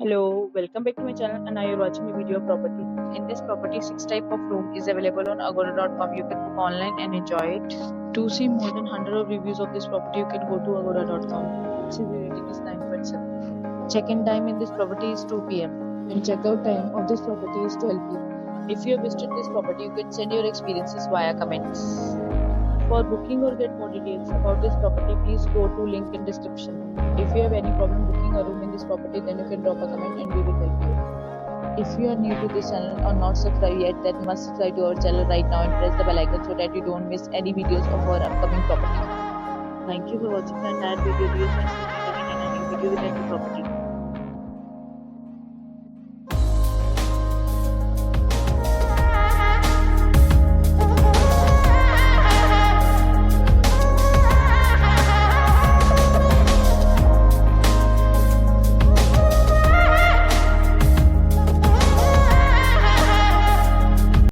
Hello, welcome back to my channel and now you're watching a video of property. In this property, 6 type of room is available on agoda.com. You can book online and enjoy it. To see more than 100 of reviews of this property, you can go to agoda.com. Its review rating is 9.7. Check-in time in this property is 2 p.m. and check-out time of this property is 12 p.m. If you have visited this property, you can send your experiences via comments. For booking or get more details about this property, please go to link in description. If you have any problem booking a room in this property, then you can drop a comment and we will help you. If you are new to this channel or not subscribed yet, then must subscribe to our channel right now and press the bell icon so that you don't miss any videos of our upcoming property. Thank you for watching the entire video. Do you guys meet again in a new video with a new property.